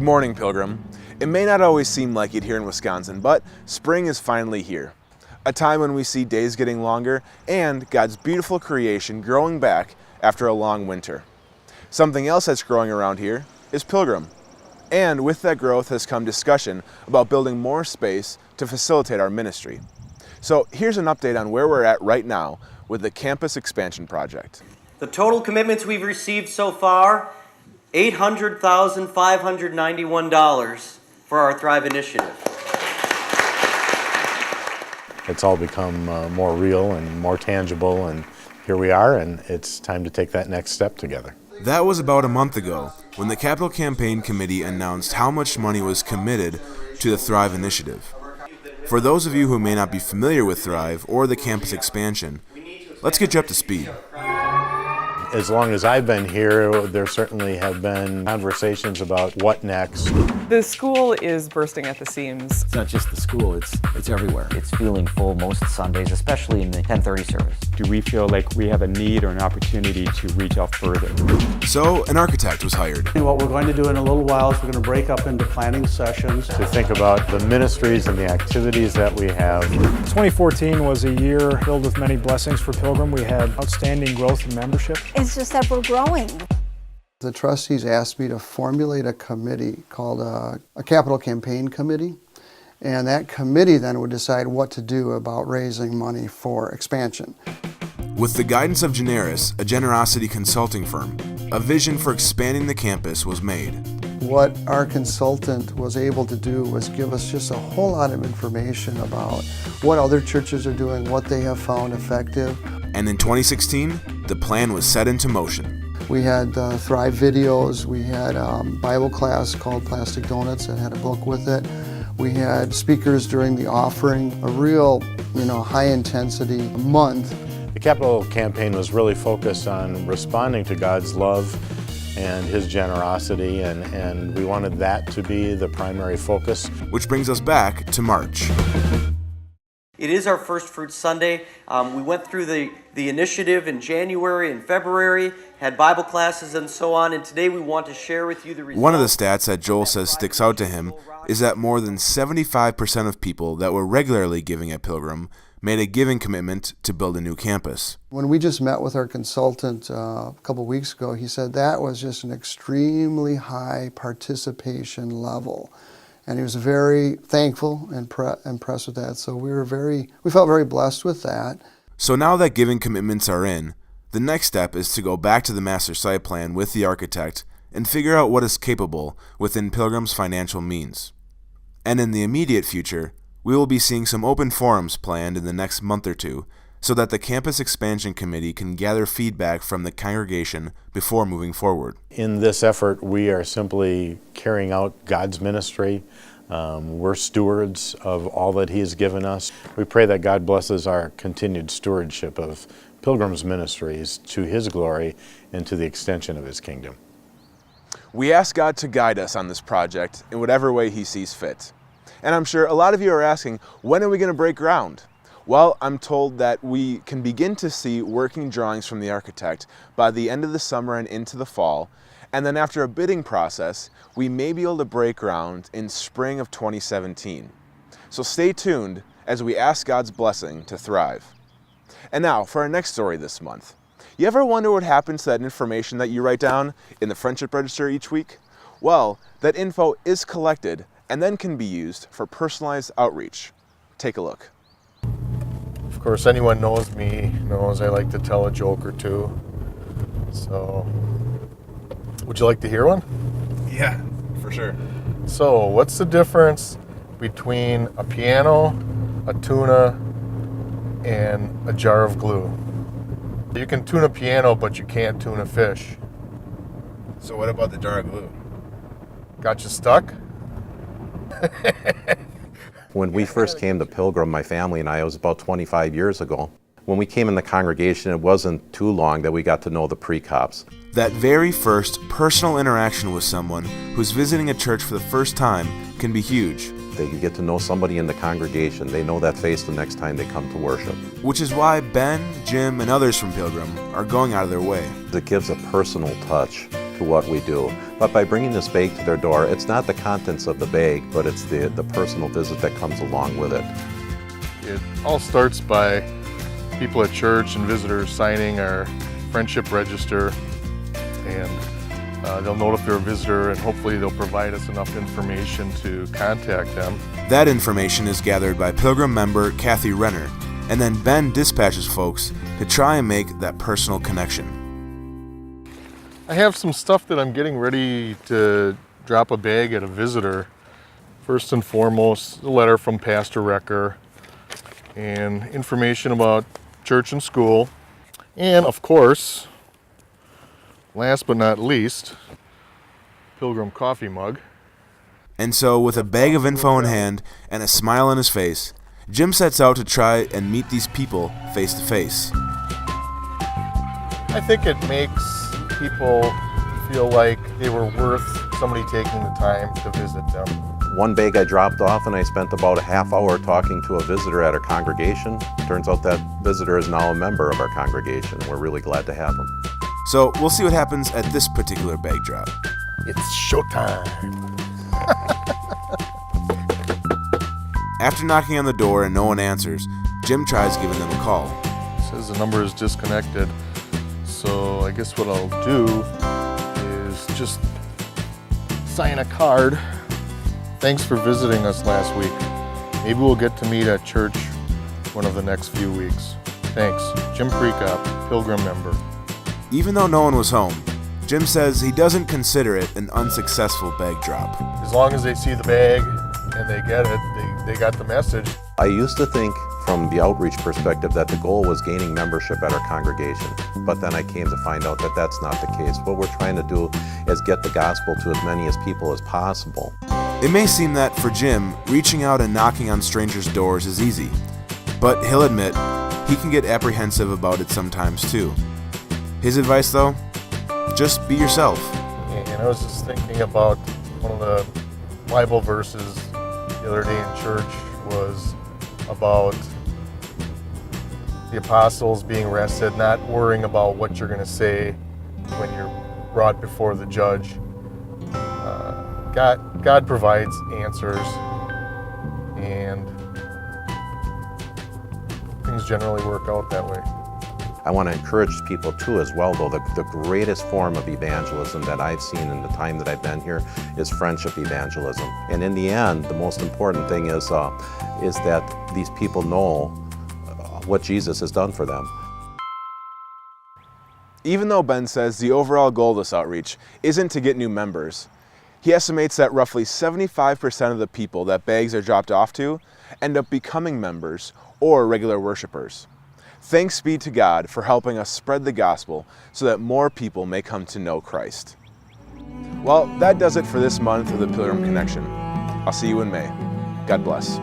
Good morning, Pilgrim. It may not always seem like it here in Wisconsin, but spring is finally here. A time when we see days getting longer and God's beautiful creation growing back after a long winter. Something else that's growing around here is Pilgrim. And with that growth has come discussion about building more space to facilitate our ministry. So here's an update on where we're at right now with the campus expansion project. The total commitments we've received so far, $800,591 for our Thrive initiative. It's all become more real and more tangible, and here we are, and it's time to take that next step together. That was about a month ago when the Capital Campaign Committee announced how much money was committed to the Thrive initiative. For those of you who may not be familiar with Thrive or the campus expansion, let's get you up to speed. As long as I've been here, there certainly have been conversations about what next. The school is bursting at the seams. It's not just the school, it's everywhere. It's feeling full most Sundays, especially in the 10:30 service. Do we feel like we have a need or an opportunity to reach out further? So an architect was hired. And what we're going to do in a little while is we're going to break up into planning sessions. To think about the ministries and the activities that we have. 2014 was a year filled with many blessings for Pilgrim. We had outstanding growth in membership. It's just that we're growing. The trustees asked me to formulate a committee called a Capital Campaign Committee, and that committee then would decide what to do about raising money for expansion. With the guidance of Generis, a generosity consulting firm, a vision for expanding the campus was made. What our consultant was able to do was give us just a whole lot of information about what other churches are doing, what they have found effective. And in 2016, the plan was set into motion. We had Thrive videos, we had a Bible class called Plastic Donuts that had a book with it. We had speakers during the offering, a real, high-intensity month. The Capital Campaign was really focused on responding to God's love and His generosity, and we wanted that to be the primary focus. Which brings us back to March. It is our First Fruits Sunday. We went through the initiative in January and February, had Bible classes and so on, and today we want to share with you the results. One of the stats that Joel says sticks out to him is that more than 75% of people that were regularly giving at Pilgrim made a giving commitment to build a new campus. When we just met with our consultant a couple weeks ago, he said that was just an extremely high participation level. And he was very thankful and impressed with that. So we felt very blessed with that. So now that giving commitments are in, the next step is to go back to the master site plan with the architect and figure out what is capable within Pilgrim's financial means. And in the immediate future, we will be seeing some open forums planned in the next month or two so that the Campus Expansion Committee can gather feedback from the congregation before moving forward. In this effort, we are simply carrying out God's ministry. We're stewards of all that He has given us. We pray that God blesses our continued stewardship of Pilgrim's ministries to His glory and to the extension of His kingdom. We ask God to guide us on this project in whatever way He sees fit. And I'm sure a lot of you are asking, when are we going to break ground? Well, I'm told that we can begin to see working drawings from the architect by the end of the summer and into the fall, and then after a bidding process, we may be able to break ground in spring of 2017. So stay tuned as we ask God's blessing to thrive. And now, for our next story this month. You ever wonder what happens to that information that you write down in the Friendship Register each week? Well, that info is collected and then can be used for personalized outreach. Take a look. Of course, anyone knows me knows I like to tell a joke or two. So, would you like to hear one? Yeah, for sure. So, what's the difference between a piano, a tuna, and a jar of glue? You can tune a piano, but you can't tune a fish. So what about the jar of glue? Got you stuck? When we first came to Pilgrim, my family and I, it was about 25 years ago. When we came in the congregation, it wasn't too long that we got to know the pre-cops. That very first personal interaction with someone who's visiting a church for the first time can be huge. They can get to know somebody in the congregation. They know that face the next time they come to worship. Which is why Ben, Jim, and others from Pilgrim are going out of their way. It gives a personal touch to what we do. But by bringing this bag to their door, it's not the contents of the bag, but it's the personal visit that comes along with it. It all starts by people at church and visitors signing our friendship register, and they'll note if they're a visitor, and hopefully they'll provide us enough information to contact them. That information is gathered by Pilgrim member Kathy Renner, and then Ben dispatches folks to try and make that personal connection. I have some stuff that I'm getting ready to drop a bag at a visitor. First and foremost, a letter from Pastor Recker and information about church and school. And of course, last but not least, Pilgrim coffee mug. And so, with a bag of info in hand and a smile on his face, Jim sets out to try and meet these people face to face. I think it makes people feel like they were worth somebody taking the time to visit them. One bag I dropped off, and I spent about a half hour talking to a visitor at our congregation. Turns out that visitor is now a member of our congregation. We're really glad to have him. So we'll see what happens at this particular bag drop. It's showtime. After knocking on the door and no one answers, Jim tries giving them a call. It says the number is disconnected. So I guess what I'll do is just sign a card. Thanks for visiting us last week. Maybe we'll get to meet at church one of the next few weeks. Thanks, Jim Prekop, Pilgrim member. Even though no one was home, Jim says he doesn't consider it an unsuccessful bag drop. As long as they see the bag and they get it, they got the message. I used to think from the outreach perspective that the goal was gaining membership at our congregation, but then I came to find out that that's not the case. What we're trying to do is get the gospel to as many people as possible. It may seem that for Jim, reaching out and knocking on strangers' doors is easy, but he'll admit he can get apprehensive about it sometimes too. His advice though, just be yourself. And I was just thinking about one of the Bible verses the other day in church was about the apostles being arrested, not worrying about what you're going to say when you're brought before the judge. God provides answers, and things generally work out that way. I want to encourage people too as well, though. The greatest form of evangelism that I've seen in the time that I've been here is friendship evangelism. And in the end, the most important thing is that these people know what Jesus has done for them. Even though Ben says the overall goal of this outreach isn't to get new members, he estimates that roughly 75% of the people that bags are dropped off to end up becoming members or regular worshipers. Thanks be to God for helping us spread the gospel so that more people may come to know Christ. Well, that does it for this month of the Pilgrim Connection. I'll see you in May. God bless.